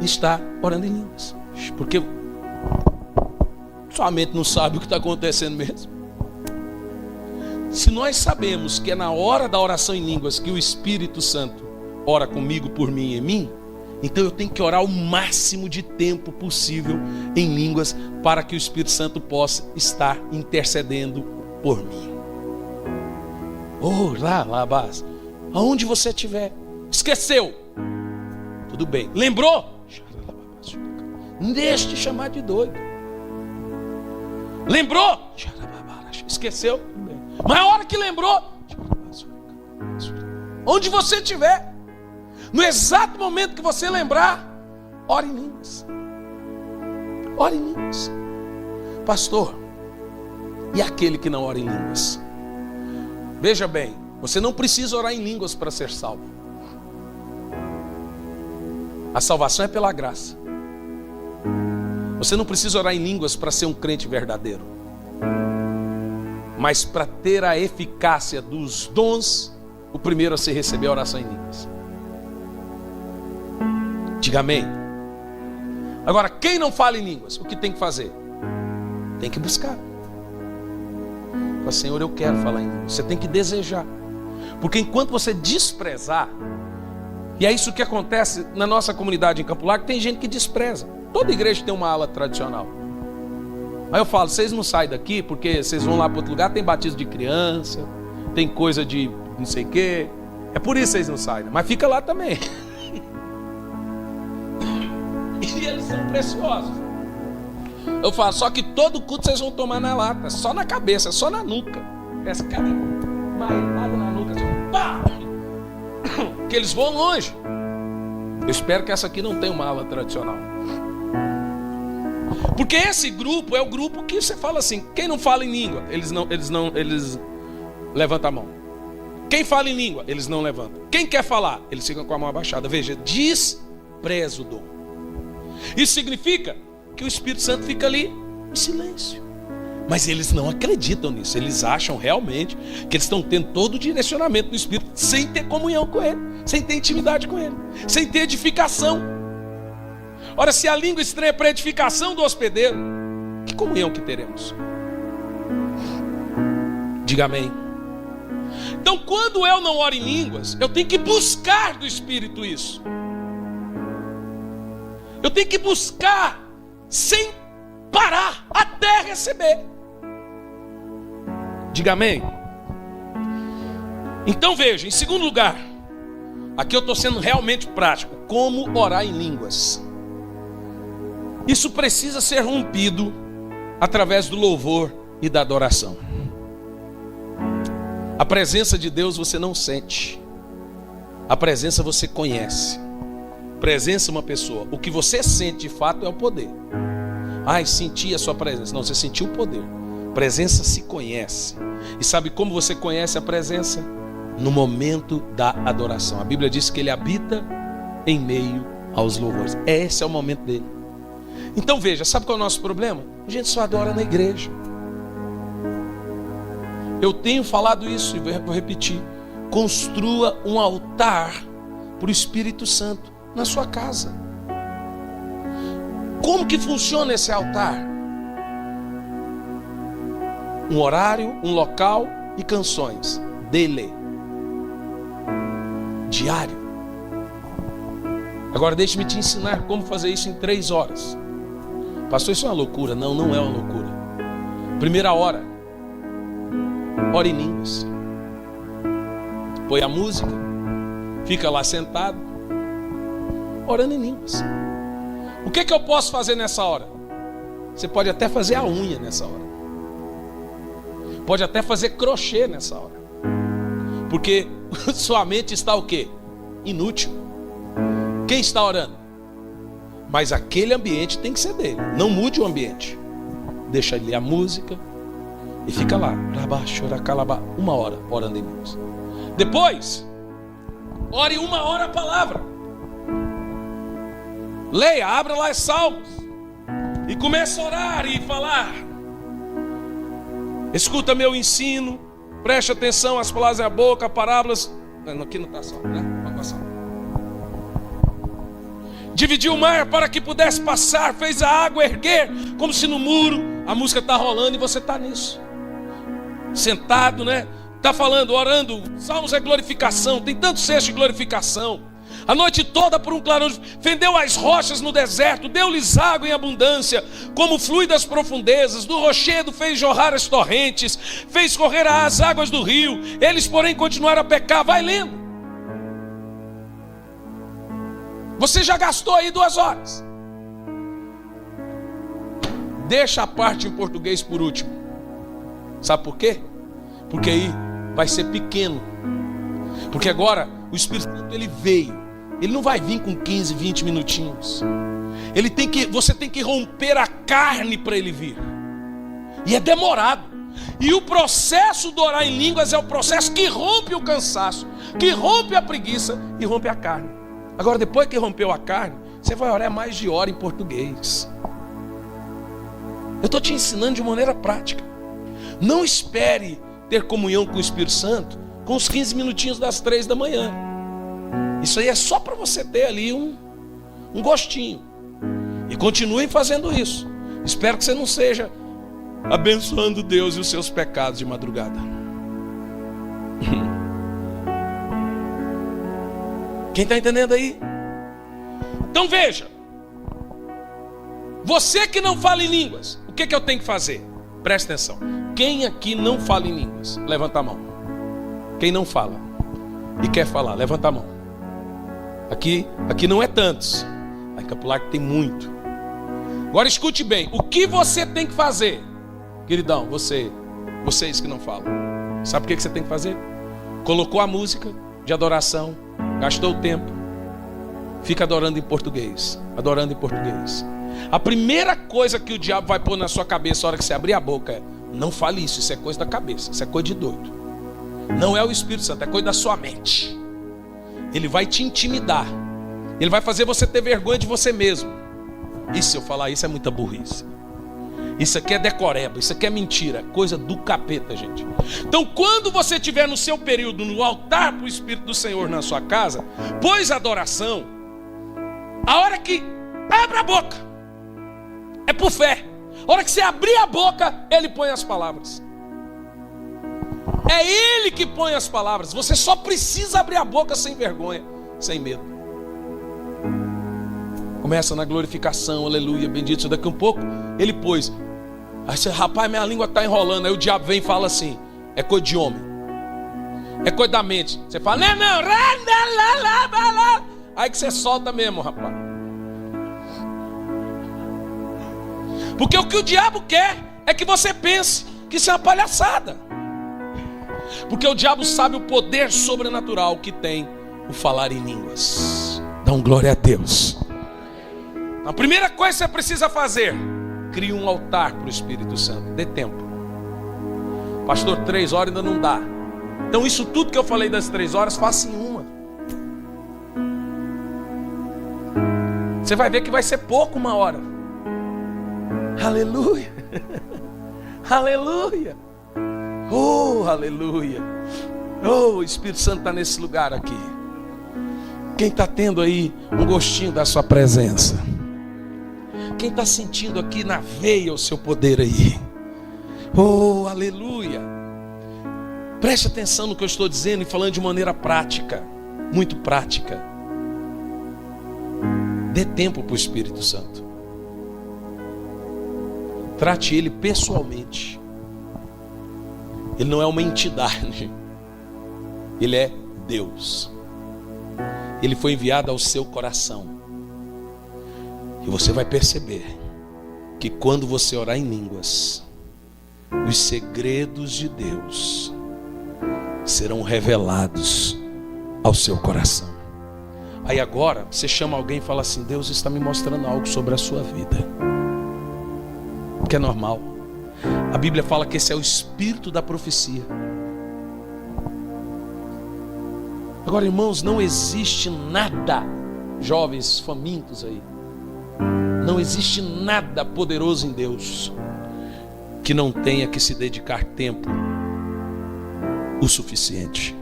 e estar orando em línguas, porque sua mente não sabe o que está acontecendo mesmo. Se nós sabemos que é na hora da oração em línguas que o Espírito Santo ora comigo, por mim e em mim, então eu tenho que orar o máximo de tempo possível em línguas para que o Espírito Santo possa estar intercedendo por mim. Oh, lá, basta. Aonde você estiver, esqueceu, tudo bem. Lembrou? Não deixe de chamar de doido. Lembrou? Esqueceu? Tudo bem. Mas a hora que lembrou, onde você estiver, no exato momento que você lembrar, ore em línguas. Ore em línguas. Pastor, e aquele que não ora em línguas? Veja bem, você não precisa orar em línguas para ser salvo. A salvação é pela graça. Você não precisa orar em línguas para ser um crente verdadeiro. Mas para ter a eficácia dos dons, o primeiro a se receber a oração em línguas. Diga amém. Agora, quem não fala em línguas, o que tem que fazer? Tem que buscar. Fala, Senhor, eu quero falar em línguas. Você tem que desejar. Porque enquanto você desprezar, e é isso que acontece na nossa comunidade em Campo Largo, tem gente que despreza. Toda igreja tem uma ala tradicional. Aí eu falo, vocês não saem daqui porque vocês vão lá para outro lugar, tem batismo de criança, tem coisa de não sei o quê. É por isso que vocês não saem, mas fica lá também. E eles são preciosos. Eu falo, só que todo culto vocês vão tomar na lata, só na cabeça, só na nuca. Essa cara marretada na nuca, assim, pá! Que eles vão longe. Eu espero que essa aqui não tenha uma ala tradicional. Porque esse grupo é o grupo que você fala assim, quem não fala em língua, eles levantam a mão. Quem fala em língua, eles não levantam. Quem quer falar, eles ficam com a mão abaixada. Veja, despreza o dom. Isso significa que o Espírito Santo fica ali em silêncio. Mas eles não acreditam nisso. Eles acham realmente que eles estão tendo todo o direcionamento do Espírito sem ter comunhão com Ele, sem ter intimidade com Ele, sem ter edificação. Ora, se a língua estranha é para edificação do hospedeiro, que comunhão que teremos? Diga amém. Então, quando eu não oro em línguas, eu tenho que buscar do Espírito isso. Eu tenho que buscar sem parar até receber. Diga amém. Então veja, em segundo lugar, aqui eu estou sendo realmente prático, como orar em línguas. Isso precisa ser rompido através do louvor e da adoração. A presença de Deus você não sente, a presença você conhece. Presença é uma pessoa, o que você sente de fato é o poder. Ai, senti a sua presença. Não, você sentiu o poder. Presença se conhece. E sabe como você conhece a presença? No momento da adoração. A Bíblia diz que Ele habita em meio aos louvores. Esse é o momento dele. Então veja, sabe qual é o nosso problema? A gente só adora na igreja. Eu tenho falado isso e vou repetir. Construa um altar para o Espírito Santo na sua casa. Como que funciona esse altar? Um horário, um local e canções dele. Diário. Agora deixe-me te ensinar como fazer isso em 3 horas. Pastor, isso é uma loucura. Não, não é uma loucura. Primeira hora, ore em línguas. Põe a música, fica lá sentado, orando em línguas. O que eu posso fazer nessa hora? Você pode até fazer a unha nessa hora. Pode até fazer crochê nessa hora. Porque sua mente está o quê? Inútil. Quem está orando? Mas aquele ambiente tem que ser dele. Não mude o ambiente. Deixa ele a música, E fica lá, 1 hora orando em línguas. Depois, ore 1 hora a palavra. Leia, abra lá os Salmos e comece a orar e falar. Escuta meu ensino, preste atenção às palavras da boca, parábolas. Aqui não está salvo, né? Vamos passar. Dividiu o mar para que pudesse passar, fez a água erguer, como se no muro. A música está rolando e você está nisso. Sentado, né? Está falando, orando. Salmos é glorificação, tem tanto cesto de glorificação. A noite toda por um clarão, fendeu as rochas no deserto, deu-lhes água em abundância, como flui das profundezas, do rochedo fez jorrar as torrentes, fez correr as águas do rio, eles porém continuaram a pecar. Vai lendo. Você já gastou aí 2 horas. Deixa a parte em português por último. Sabe por quê? Porque aí vai ser pequeno. Porque agora o Espírito Santo ele veio. Ele não vai vir com 15, 20 minutinhos. Você tem que romper a carne para ele vir. E é demorado. E o processo do orar em línguas é o processo que rompe o cansaço, que rompe a preguiça e rompe a carne. Agora, depois que rompeu a carne, você vai orar mais de hora em português. Eu estou te ensinando de maneira prática. Não espere ter comunhão com o Espírito Santo com os 15 minutinhos das 3 da manhã. Isso aí é só para você ter ali um gostinho. E continue fazendo isso. Espero que você não seja abençoando Deus e os seus pecados de madrugada. Quem está entendendo aí? Então veja. Você que não fala em línguas, o que eu tenho que fazer? Presta atenção. Quem aqui não fala em línguas? Levanta a mão. Quem não fala e quer falar, levanta a mão. Aqui não é tantos. Lá em Campo Largo tem muito. Agora escute bem. O que você tem que fazer? Queridão, vocês que não falam. Sabe o que você tem que fazer? Colocou a música de adoração, gastou o tempo, fica adorando em português. Adorando em português. A primeira coisa que o diabo vai pôr na sua cabeça na hora que você abrir a boca é: não fale isso, isso é coisa da cabeça, isso é coisa de doido. Não é o Espírito Santo, é coisa da sua mente. Ele vai te intimidar. Ele vai fazer você ter vergonha de você mesmo. E se eu falar isso é muita burrice. Isso aqui é decoreba, isso aqui é mentira, coisa do capeta, gente. Então quando você estiver no seu período no altar para o Espírito do Senhor na sua casa, pois adoração, a hora que abre a boca, é por fé. A hora que você abrir a boca, Ele põe as palavras. É Ele que põe as palavras. Você só precisa abrir a boca sem vergonha, sem medo. Começa na glorificação, aleluia, bendito. Daqui um pouco, Ele pôs. Aí você, rapaz, minha língua está enrolando. Aí o diabo vem e fala assim: é coisa de homem, é coisa da mente. Você fala, não. Aí que você solta mesmo, rapaz. Porque o que o diabo quer é que você pense que isso é uma palhaçada. Porque o diabo sabe o poder sobrenatural que tem o falar em línguas. Dá um glória a Deus. A primeira coisa que você precisa fazer: crie um altar para o Espírito Santo. Dê tempo. Pastor, 3 horas ainda não dá. Então isso tudo que eu falei das 3 horas, faça em uma. Você vai ver que vai ser pouco 1 hora. Aleluia. Aleluia. Oh, aleluia. Oh, o Espírito Santo está nesse lugar aqui. Quem está tendo aí um gostinho da sua presença? Quem está sentindo aqui na veia o seu poder aí? Oh, aleluia. Preste atenção no que eu estou dizendo e falando de maneira prática. Muito prática. Dê tempo para o Espírito Santo. Trate Ele pessoalmente. Ele não é uma entidade. Ele é Deus. Ele foi enviado ao seu coração. E você vai perceber que quando você orar em línguas, os segredos de Deus serão revelados ao seu coração. Aí agora você chama alguém e fala assim: Deus está me mostrando algo sobre a sua vida. Que é normal. A Bíblia fala que esse é o espírito da profecia. Agora, irmãos, não existe nada, jovens famintos aí, não existe nada poderoso em Deus que não tenha que se dedicar tempo o suficiente.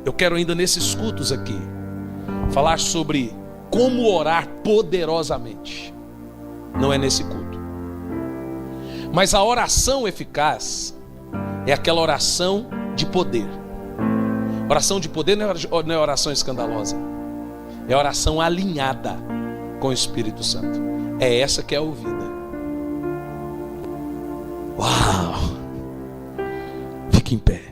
Eu quero ainda nesses cultos aqui falar sobre como orar poderosamente. Não é nesse culto. Mas a oração eficaz é aquela oração de poder. Oração de poder não é oração escandalosa. É oração alinhada com o Espírito Santo. É essa que é a ouvida. Uau! Fique em pé.